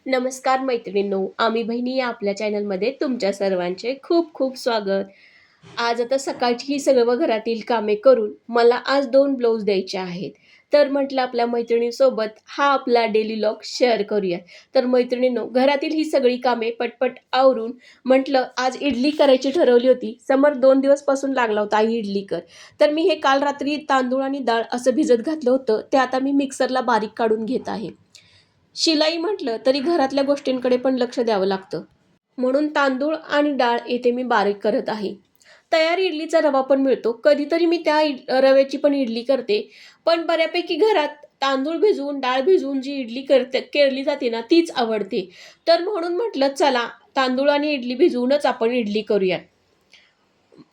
नमस्कार मैत्रिणींनो, आम्ही बहिणी या आपल्या चॅनलमध्ये तुमच्या सर्वांचे खूप खूप स्वागत. आज आता सकाळची ही सर्व घरातील कामे करून मला आज 2 ब्लाऊज द्यायचे आहेत. तर म्हटलं आपल्या मैत्रिणीसोबत हा आपला डेली व्लॉग शेअर करूया. तर मैत्रिणींनो, घरातील ही सगळी कामे पटपट आवरून म्हटलं आज इडली करायची ठरवली होती. समोर 2 दिवसपासून लागला होता, आई इडली कर. तर मी हे काल रात्री तांदूळ आणि डाळ असं भिजत घातलं होतं. ते आता मी मिक्सरला बारीक काढून घेत आहे. शिलाई म्हटलं तरी घरातल्या गोष्टींकडे पण लक्ष द्यावं लागतं. म्हणून तांदूळ आणि डाळ येथे मी बारीक करत आहे. तयार इडलीचा रवा पण मिळतो. कधीतरी मी त्या रव्याची पण इडली करते. पण बऱ्यापैकी घरात तांदूळ भिजवून, डाळ भिजवून जी इडली केली जाते ना, तीच आवडते. तर म्हणून म्हटलं चला तांदूळ आणि इडली भिजवूनच आपण इडली करूया.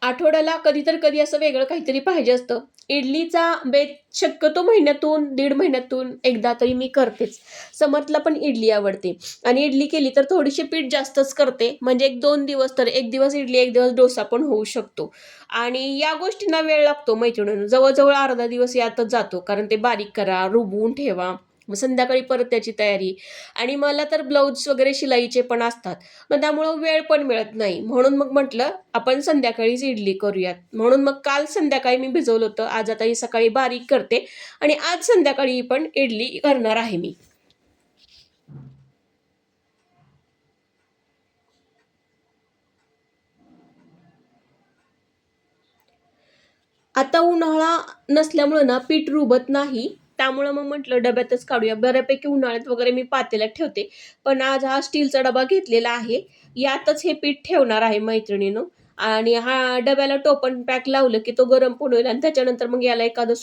आठवड्याला कधी तर कधी असं वेगळं काहीतरी पाहिजे असतं. इडलीचा बेत शक्यतो महिन्यातून, दीड महिन्यातून एकदा तरी मी करतेच. समर्थला पण इडली आवडते आणि इडली केली तर थोडीशी पीठ जास्तच करते. म्हणजे 1-2 दिवस तर 1 दिवस इडली, 1 दिवस डोसा पण होऊ शकतो. आणि या गोष्टींना वेळ लागतो मैत्रिणींनो. जवळ अर्धा दिवस यातच जातो. कारण ते बारीक करा, रुबवून ठेवा. मग संध्याकाळी परत त्याची तयारी आणि मला तर ब्लाऊज वगैरे शिलाईचे पण असतात. मग त्यामुळं वेळ पण मिळत नाही. म्हणून मग म्हटलं आपण संध्याकाळीच इडली करूयात. म्हणून मग काल संध्याकाळी मी भिजवलं होतं. आज आता ही सकाळी बारीक करते आणि आज संध्याकाळी पण इडली करणार आहे मी. आता उन्हाळा नसल्यामुळं ना पीठ रुबत नाही. त्यामुळं मग म्हटलं डब्यातच काढूया. बऱ्यापैकी उन्हाळ्यात वगैरे मी पातेल्यात ठेवते. पण आज हा स्टीलचा डबा घेतलेला आहे. यातच हे पीठ ठेवणार आहे मैत्रिणीनो. आणि हा डब्याला टोपण पॅक लावलं की तो गरम पण होईल आणि त्याच्यानंतर मग याला एखादं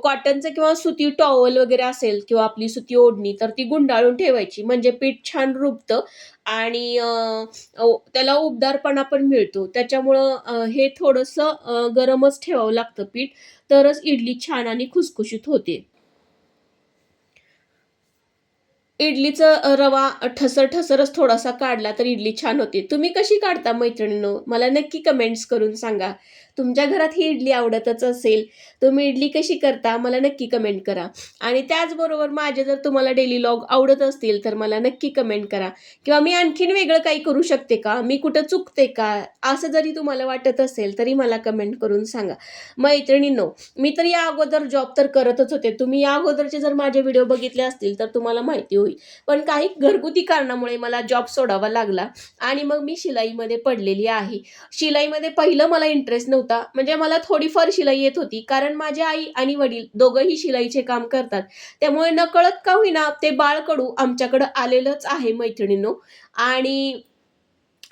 कॉटनचं किंवा सुती टॉवेल वगैरे असेल किंवा आपली सुती ओढणी तर ती गुंडाळून ठेवायची. म्हणजे पीठ छान रुबतं आणि त्याला उबदारपणा पण मिळतो. त्याच्यामुळं हे थोडंसं गरमच ठेवावं लागतं पीठ, तरच इडली छान आणि खुसखुशीत होते. इडलीचं रवा ठसरच थोडासा काढला तर इडली छान होते. तुम्ही कशी काढता मैत्रिणींनो? मला नक्की कमेंट्स करून सांगा. तुमच्या घरात ही इडली आवडतच असेल, तुम्ही इडली कशी करता मला नक्की कमेंट करा. आणि त्याचबरोबर माझे जर तुम्हाला डेली व्लॉग आवडत असतील तर मला नक्की कमेंट करा किंवा मी आणखीन वेगळं काही करू शकते का? मी कुठं चुकते का? असं जरी तुम्हाला वाटत असेल तरी मला कमेंट करून सांगा. मैत्रिणींनो, मी तर या अगोदर जॉब तर करतच होते. तुम्ही या अगोदरचे जर माझे व्हिडिओ बघितले असतील तर तुम्हाला माहिती होईल. पण काही घरगुती कारणामुळे मला जॉब सोडावा लागला आणि मग मी शिलाईमध्ये पडलेली आहे. शिलाईमध्ये पहिलं मला इंटरेस्ट नव्हता. म्हणजे मला थोडीफार शिलाई येत होती. कारण माझे आई आणि वडील दोघंही शिलाईचे काम करतात. त्यामुळे नकळत का होईना ते बाळकडू आमच्याकडं आलेलंच आहे मैत्रिणींनो. आणि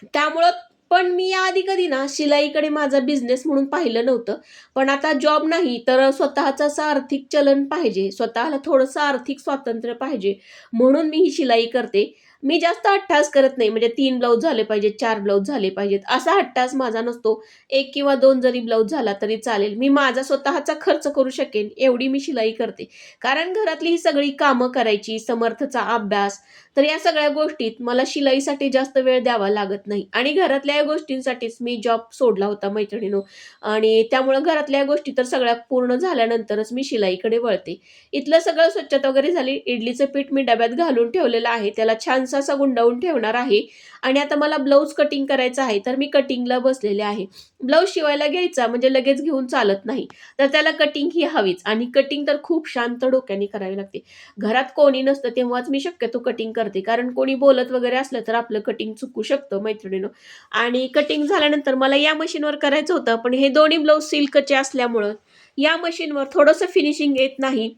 त्यामुळं पण मी याआधी कधी ना शिलाईकडे माझा बिझनेस म्हणून पाहिलं नव्हतं. पण आता जॉब नाही तर स्वतःचं असं आर्थिक चलन पाहिजे. स्वतःला थोडंसं आर्थिक स्वातंत्र्य पाहिजे. म्हणून मी ही शिलाई करते. मी जास्त हट्टास करत नाही. म्हणजे 3 ब्लाउज झाले पाहिजेत, 4 ब्लाउज झाले पाहिजेत, असा हट्टास माझा नसतो. 1 किंवा 2 जरी ब्लाउज झाला तरी चालेल. मी माझा स्वतःचा खर्च करू शकेन एवढी मी शिलाई करते. कारण घरातली ही सगळी कामं करायची, समर्थचा अभ्यास, तर या सगळ्या गोष्टीत मला शिलाईसाठी जास्त वेळ द्यावा लागत नाही आणि घरातल्या या गोष्टींसाठीच मी जॉब सोडला होता मैत्रिणीनो. आणि त्यामुळं घरातल्या या गोष्टी तर सगळ्या पूर्ण झाल्यानंतरच मी शिलाईकडे वळते. इथलं सगळं स्वच्छता वगैरे झाली. इडलीचं पीठ मी डब्यात घालून ठेवलेलं आहे. त्याला छानसा असा गुंडाळून ठेवणार आहे आणि आता मला ब्लाऊज कटिंग करायचं आहे, तर मी कटिंगला बसलेले आहे. ब्लाऊज शिवायला घ्यायचा म्हणजे लगेच घेऊन चालत नाही. तर त्याला कटिंग ही हवीच आणि कटिंग तर खूप शांत डोक्याने करावी लागते. घरात कोणी नसतं तेव्हाच मी शक्यतो कटिंग करते. कारण कोणी बोलत वगैरे असलं तर आपलं कटिंग चुकू शकतं मैत्रिणीनो. आणि कटिंग झाल्यानंतर मला या मशीनवर करायचं होतं, पण हे दोन्ही ब्लाऊज सिल्कचे असल्यामुळं या मशीनवर थोडंसं फिनिशिंग येत नाही.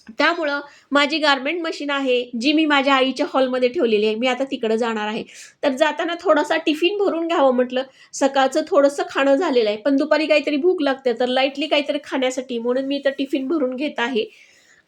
त्यामुळं माझी गारमेंट मशीन आहे, जी मी माझ्या आईच्या हॉलमध्ये ठेवलेली आहे. मी आता तिकडं जाणार आहे. तर जाताना थोडासा टिफिन भरून घ्यावं म्हटलं. सकाळचं थोडंसं खाणं झालेलं आहे, पण दुपारी काहीतरी भूक लागते, तर लाईटली काहीतरी खाण्यासाठी म्हणून मी इथं टिफिन भरून घेत आहे.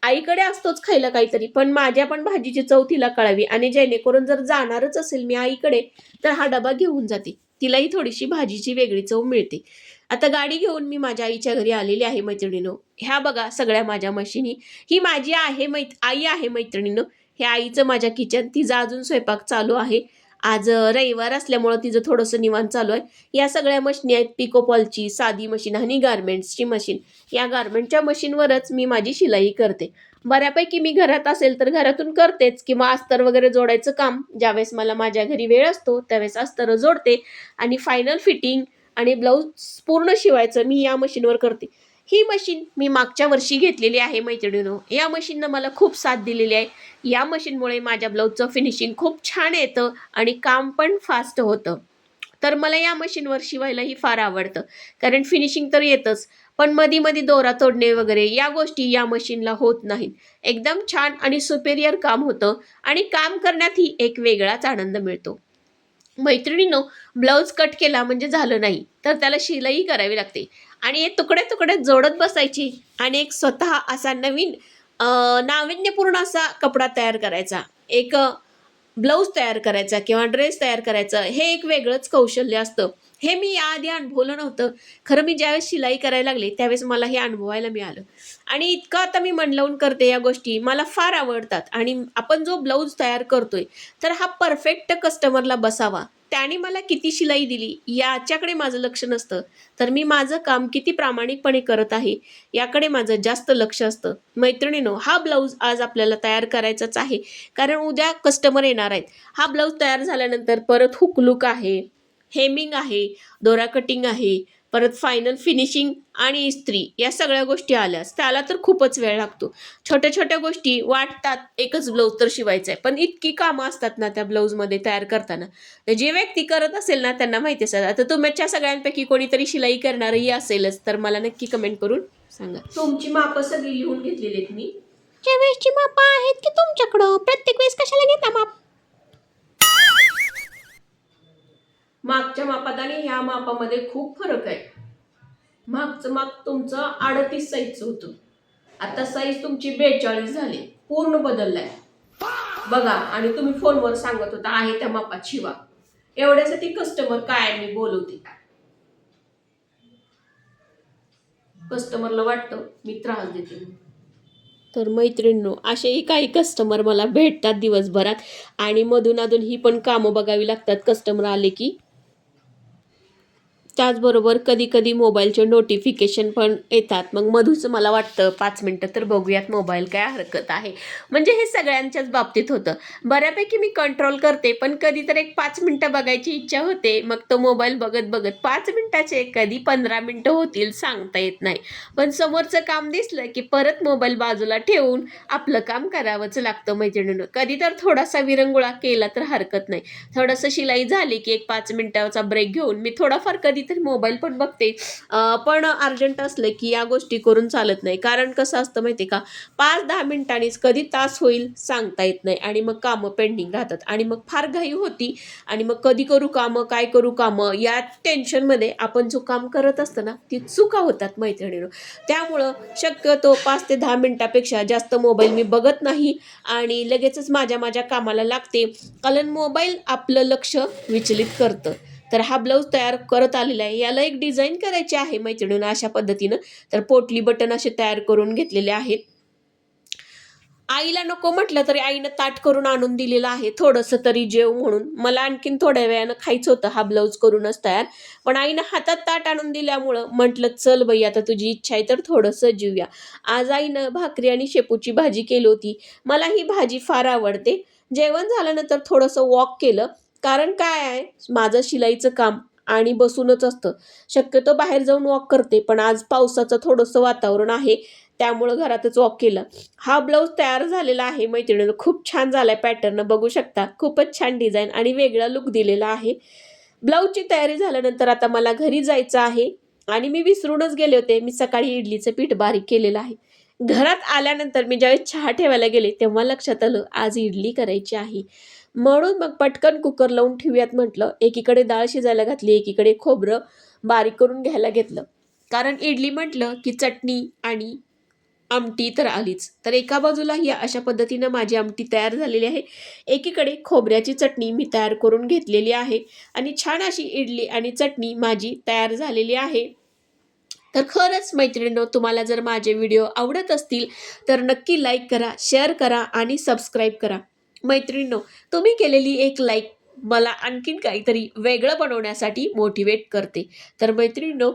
आईकडे असतोच खायला काहीतरी, पण माझ्या पण भाजीची चव तिला कळावी आणि जेणेकरून जर जाणारच असेल मी आईकडे, तर हा डबा घेऊन जाते. तिलाही थोडीशी भाजीची वेगळी चव मिळते. आता गाडी घेऊन मी माझ्या आईच्या घरी आलेली आहे मैत्रिणीनो. ह्या बघा सगळ्या माझ्या मशिनी. ही माझी आई आहे मैत्रिणीनो. हे आईचं माझ्या किचन. तिचा अजून स्वयंपाक चालू आहे. आज रविवार असल्यामुळं तिचं थोडंसं निवांत चालू आहे. या सगळ्या मशिनी आहेत. पिको साधी मशीन आणि गारमेंट्सची मशीन. या गारमेंटच्या मशीनवरच मी माझी शिलाई करते. बऱ्यापैकी मी घरात असेल तर घरातून करतेच किंवा अस्तर वगैरे जोडायचं काम ज्यावेळेस मला माझ्या घरी वेळ असतो त्यावेळेस अस्तर जोडते आणि फायनल फिटिंग आणि ब्लाऊज पूर्ण शिवायचं मी या मशीनवर करते. ही मशीन मी मागच्या वर्षी घेतलेली आहे मैत्रिणीनो. या मशीननं मला खूप साथ दिलेली आहे. या मशीनमुळे माझ्या ब्लाऊजचं फिनिशिंग खूप छान येतं आणि काम पण फास्ट होतं. तर मला या मशीनवर शिवायलाही फार आवडतं. कारण फिनिशिंग तर येतच, पण मधी-मधी दोरा तोडणे वगैरे या गोष्टी या मशीनला होत नाहीत. एकदम छान आणि सुपेरियर काम होतं आणि काम करण्यातही एक वेगळाच आनंद मिळतो. मैत्रिणींनो, ब्लाऊज कट केला म्हणजे झालं नाही, तर त्याला शिलाई करावी लागते आणि हे तुकडे-तुकडे जोडत बसायची आणि एक स्वतः असा नवीन नाविन्यपूर्ण असा कपडा तयार करायचा. एक ब्लाऊज तयार करायचा किंवा ड्रेस तयार करायचा हे एक वेगळंच कौशल्य असतं. हे मी याआधी अनुभवलं नव्हतं. खरं मी ज्यावेळेस शिलाई करायला लागले, त्यावेळेस मला हे अनुभवायला मिळालं आणि इतकं आता मी मन लावून करते या गोष्टी. मला फार आवडतात आणि आपण जो ब्लाऊज तयार करतोय, तर हा परफेक्ट कस्टमरला बसावा. त्याने मला किती शिलाई दिली याच्याकडे माझं लक्ष नसतं. तर मी माझं काम किती प्रामाणिकपणे करत आहे, याकडे माझं जास्त लक्ष असतं. मैत्रिणींनो, हा ब्लाऊज आज आपल्याला तयार करायचाच आहे. कारण उद्या कस्टमर येणार आहेत. हा ब्लाऊज तयार झाल्यानंतर परत हुक लूक आहे, हेमिंग आहे, दोरा कटिंग आहे, परत फायनल फिनिशिंग आणि इस्त्री या सगळ्या गोष्टी आल्यास त्याला तर खूपच वेळ लागतो. छोट्या-छोट्या गोष्टी वाटतात एकच ब्लाऊज तर शिवायचा आहे, पण इतकी कामं असतात ना त्या ब्लाऊजमध्ये तयार करताना. जे व्यक्ती करत असेल ना त्यांना माहिती असेल. आता तुमच्या सगळ्यांपैकी कोणीतरी शिलाई करणारही असेलच, तर मला नक्की कमेंट करून सांगा. तुमची मापं सगळी लिहून घेतलेली आहेत मी. च्या वेळेसची मापं आहेत की तुमच्याकडं? प्रत्येक वेळेस कशाला घेता माप? मागच्या मापात आणि ह्या मापामध्ये खूप फरक आहे. मागचं माप तुमचं 38 साईजचं होतं. आता साईज तुमची 42 झाली. पूर्ण बदललाय. बघा आणि तुम्ही फोनवर सांगत होता आहे त्या मापात शिवा. एवढ्यासाठी कस्टमर काय मी बोलवते. कस्टमरला वाटतं मी त्रास देते. तर मैत्रिणींनो, असेही काही कस्टमर मला भेटतात दिवसभरात आणि मधून-अधून ही पण कामं बघावी लागतात कस्टमर आले की. त्याचबरोबर कधी-कधी मोबाईलचे नोटिफिकेशन पण येतात. मग मधूच मला वाटतं 5 मिनिटं तर बघूयात मोबाईल, काय हरकत आहे. म्हणजे हे सगळ्यांच्याच बाबतीत होतं. बऱ्यापैकी मी कंट्रोल करते, पण कधी तर एक 5 मिनिटं बघायची इच्छा होते. मग तो मोबाईल बघत-बघत 5 मिनिटाचे कधी 15 मिनिटं होतील सांगता येत नाही. पण समोरचं काम दिसलं की परत मोबाईल बाजूला ठेवून आपलं काम करावंच लागतं मैत्रिणींनो. कधी तर थोडासा विरंगुळा केला तर हरकत नाही. थोडंसं शिलाई झाली की एक 5 मिनिटाचा ब्रेक घेऊन मी थोडाफार कधीतरी मोबाईल पण बघते. पण अर्जंट असलं की या गोष्टी करून चालत नाही. कारण कसं असतं माहिती आहे का, 5-10 मिनिटांनीच कधी तास होईल सांगता येत नाही आणि मग कामं पेंडिंग राहतात आणि मग फार घाई होती आणि मग कधी करू कामं, काय करू कामं या टेन्शनमध्ये आपण जो काम करत असतो ना, ती चुका होतात मैत्रिणींनो. त्यामुळं शक्यतो 5 ते 10 मिनिटापेक्षा जास्त मोबाईल मी बघत नाही आणि लगेचच माझ्या कामाला लागते. कारण मोबाईल आपलं लक्ष विचलित करतं. तर हा ब्लाऊज तयार करत आलेला आहे. याला एक डिझाईन करायची आहे मैत्रिणींनो अशा पद्धतीनं. तर पोटली बटन असे तयार करून घेतलेले आहेत. आईला नको म्हटलं तरी आईनं ताट करून आणून दिलेलं आहे थोडंसं तरी जेव म्हणून. मला आणखीन थोड्या वेळानं खायचं होतं हा ब्लाऊज करूनच तयार. पण आईनं हातात ताट आणून दिल्यामुळं म्हटलं चल बाई आता तुझी इच्छा आहे तर थोडंसं जेवूया. आज आईनं भाकरी आणि शेपूची भाजी केली होती. मला ही भाजी फार आवडते. जेवण झाल्यानंतर थोडंसं वॉक केलं. कारण काय आहे माझं शिलाईचं काम आणि बसूनच असतं. शक्यतो बाहेर जाऊन वॉक करते, पण आज पावसाचं थोडंसं वातावरण आहे. त्यामुळं घरातच वॉक केलं. हा ब्लाऊज तयार झालेला आहे मैत्रिणींनो. खूप छान झालाय पॅटर्न बघू शकता. खूपच छान डिझाइन आणि वेगळा लूक दिलेला आहे. ब्लाऊजची तयारी झाल्यानंतर आता मला घरी जायचं आहे आणि मी विसरूनच गेले होते. मी सकाळी इडलीचं पीठ बारीक केलेलं आहे. घरात आल्यानंतर मी ज्यावेळेस चहा ठेवायला गेले, तेव्हा लक्षात आलं आज इडली करायची आहे. म्हणून मग पटकन कुकर लावून ठेवूयात म्हटलं. एकीकडे डाळ शिजायला घातली, एकीकडे खोबरं बारीक करून घ्यायला घेतलं. कारण इडली म्हटलं की चटणी आणि आमटी तर आलीच. तर एका बाजूला ही अशा पद्धतीनं माझी आमटी तयार झालेली आहे. एकीकडे खोबऱ्याची चटणी मी तयार करून घेतलेली आहे आणि छान अशी इडली आणि चटणी माझी तयार झालेली आहे. तर खरंच मैत्रिणींनो, तुम्हाला जर माझे व्हिडिओ आवडत असतील तर नक्की लाईक करा, शेअर करा आणि सबस्क्राईब करा. मैत्रिणींनो, तुम्ही केलेली एक लाईक मला आणखीन काहीतरी वेगळं बनवण्यासाठी मोटिवेट करते. तर मैत्रिणींनो,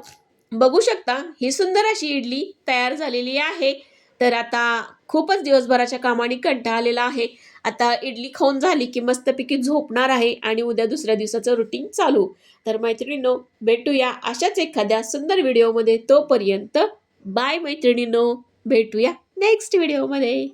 बघू शकता ही सुंदर अशी इडली तयार झालेली आहे. तर आता खूपच दिवसभराच्या कामाने कंटाळा आलेला आहे. आता इडली खाऊन झाली की मस्तपैकी झोपणार आहे आणि उद्या दुसऱ्या दिवसाचं रुटीन चालू. तर मैत्रिणींनो, भेटूया अशाच एखाद्या सुंदर व्हिडिओमध्ये. तोपर्यंत बाय मैत्रिणींनो, भेटूया नेक्स्ट व्हिडिओमध्ये.